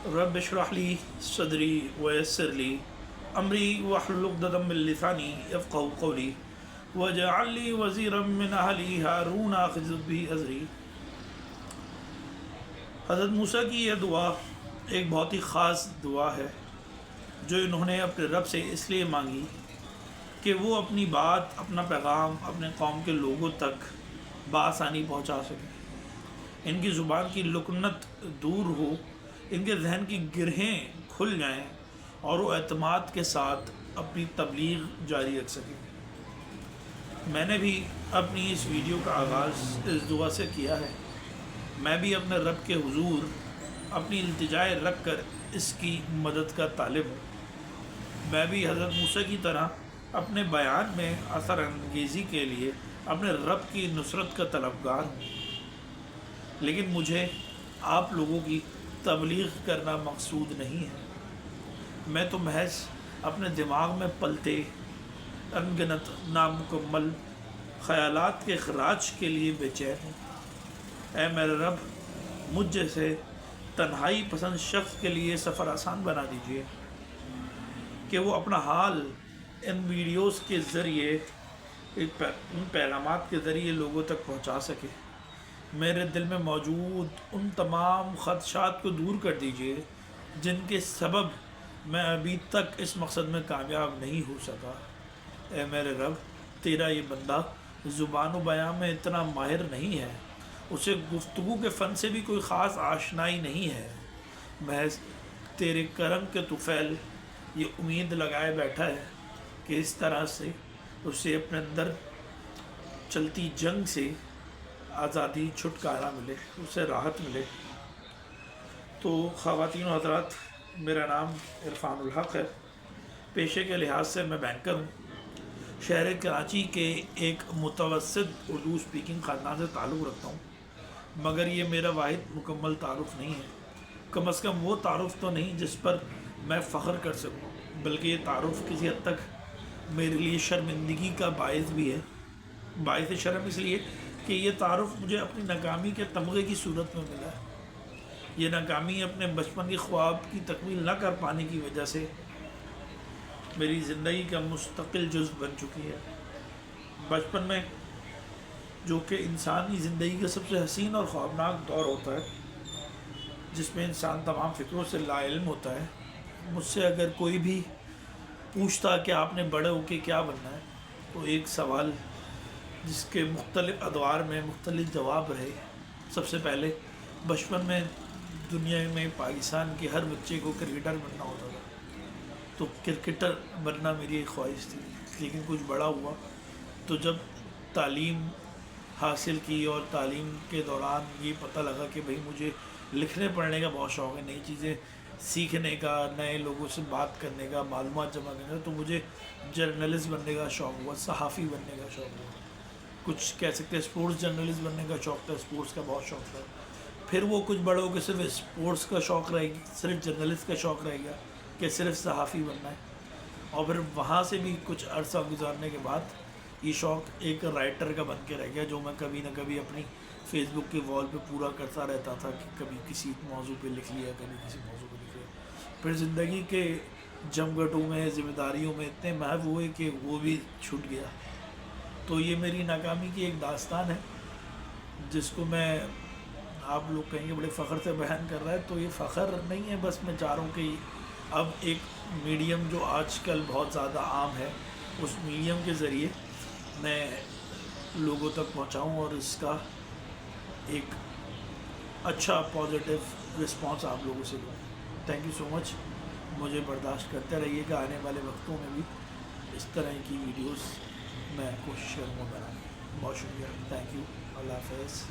رب اشرح لی صدری ویسر لی امری واحلل عقدۃ من لسانی یفقهوا قولی واجعل لی وزیرا من اہلی ہارون اخذ بہ ازری۔ حضرت موسیٰ کی یہ دعا ایک بہت ہی خاص دعا ہے جو انہوں نے اپنے رب سے اس لیے مانگی کہ وہ اپنی بات، اپنا پیغام اپنے قوم کے لوگوں تک بآسانی پہنچا سکیں، ان کی زبان کی لکنت دور ہو، ان کے ذہن کی گرہیں کھل جائیں اور وہ اعتماد کے ساتھ اپنی تبلیغ جاری رکھ سکیں۔ میں نے بھی اپنی اس ویڈیو کا آغاز اس دعا سے کیا ہے۔ میں بھی اپنے رب کے حضور اپنی التجائے رکھ کر اس کی مدد کا طالب ہوں۔ میں بھی حضرت موسیٰ کی طرح اپنے بیان میں اثر انگیزی کے لیے اپنے رب کی نصرت کا طلبگار ہوں، لیکن مجھے آپ لوگوں کی تبلیغ کرنا مقصود نہیں ہے۔ میں تو محض اپنے دماغ میں پلتے انگنت نامکمل خیالات کے اخراج کے لیے بے چین ہوں۔ اے میرے رب، مجھ جیسے تنہائی پسند شخص کے لیے سفر آسان بنا دیجیے کہ وہ اپنا حال ان ویڈیوز کے ذریعے، ان پیغامات کے ذریعے لوگوں تک پہنچا سکے۔ میرے دل میں موجود ان تمام خدشات کو دور کر دیجیے جن کے سبب میں ابھی تک اس مقصد میں کامیاب نہیں ہو سکا۔ اے میرے رب، تیرا یہ بندہ زبان و بیان میں اتنا ماہر نہیں ہے، اسے گفتگو کے فن سے بھی کوئی خاص آشنائی نہیں ہے، محض تیرے کرم کے طفیل یہ امید لگائے بیٹھا ہے کہ اس طرح سے اسے اپنے اندر چلتی جنگ سے آزادی، چھٹکارا ملے، اسے راحت ملے۔ تو خواتین و حضرات، میرا نام عرفان الحق ہے۔ پیشے کے لحاظ سے میں بینکر ہوں۔ شہر کراچی کے ایک متوسط اردو سپیکنگ خاندان سے تعلق رکھتا ہوں، مگر یہ میرا واحد مکمل تعارف نہیں ہے۔ کم از کم وہ تعارف تو نہیں جس پر میں فخر کر سکوں، بلکہ یہ تعارف کسی حد تک میرے لیے شرمندگی کا باعث بھی ہے۔ باعث شرم اس لیے کہ یہ تعارف مجھے اپنی ناکامی کے تمغے کی صورت میں ملا ہے۔ یہ ناکامی اپنے بچپن کے خواب کی تکمیل نہ کر پانے کی وجہ سے میری زندگی کا مستقل جزو بن چکی ہے۔ بچپن میں، جو کہ انسانی زندگی کا سب سے حسین اور خوابناک دور ہوتا ہے، جس میں انسان تمام فکروں سے لا علم ہوتا ہے، مجھ سے اگر کوئی بھی پوچھتا کہ آپ نے بڑے ہو کے کیا بننا ہے، تو ایک سوال جس کے مختلف ادوار میں مختلف جواب رہے۔ سب سے پہلے بچپن میں دنیا میں پاکستان کے ہر بچے کو کرکٹر بننا ہوتا تھا، تو کرکٹر بننا میری ایک خواہش تھی۔ لیکن کچھ بڑا ہوا تو جب تعلیم حاصل کی اور تعلیم کے دوران یہ پتہ لگا کہ بھئی مجھے لکھنے پڑھنے کا بہت شوق ہے، نئی چیزیں سیکھنے کا، نئے لوگوں سے بات کرنے کا، معلومات جمع کرنے کا، تو مجھے جرنلسٹ بننے کا شوق ہوا، صحافی بننے کا شوق ہوا۔ کچھ کہہ سکتے ہیں اسپورٹس جرنلسٹ بننے کا شوق تھا، اسپورٹس کا بہت شوق تھا۔ پھر وہ کچھ بڑے ہو کے صرف اسپورٹس کا شوق رہ گیا، صرف جرنلسٹ کا شوق رہ گیا کہ صرف صحافی بننا ہے۔ اور پھر وہاں سے بھی کچھ عرصہ گزارنے کے بعد یہ شوق ایک رائٹر کا بن کے رہ گیا، جو میں کبھی نہ کبھی اپنی فیس بک کے وال پہ پورا کرتا رہتا تھا کہ کبھی کسی موضوع پہ لکھ لیا، کبھی کسی موضوع پہ لکھ لیا۔ پھر زندگی کے جمگھٹوں میں، ذمہ داریوں میں اتنے محو ہوئے کہ وہ بھی چھوٹ گیا۔ تو یہ میری ناکامی کی ایک داستان ہے، جس کو میں، آپ لوگ کہیں گے بڑے فخر سے بیان کر رہا ہے، تو یہ فخر نہیں ہے، بس میں چاہ رہا ہوں کہ اب ایک میڈیم جو آج کل بہت زیادہ عام ہے، اس میڈیم کے ذریعے میں لوگوں تک پہنچاؤں اور اس کا ایک اچھا پازیٹیو رسپانس آپ لوگوں سے دوں۔ تھینک یو سو مچ۔ مجھے برداشت کرتے رہیے کہ آنے والے وقتوں میں بھی اس طرح کی ویڈیوز میں کوشش کروں گا بنانے۔ بہت شکریہ، تھینک یو، اللہ حافظ۔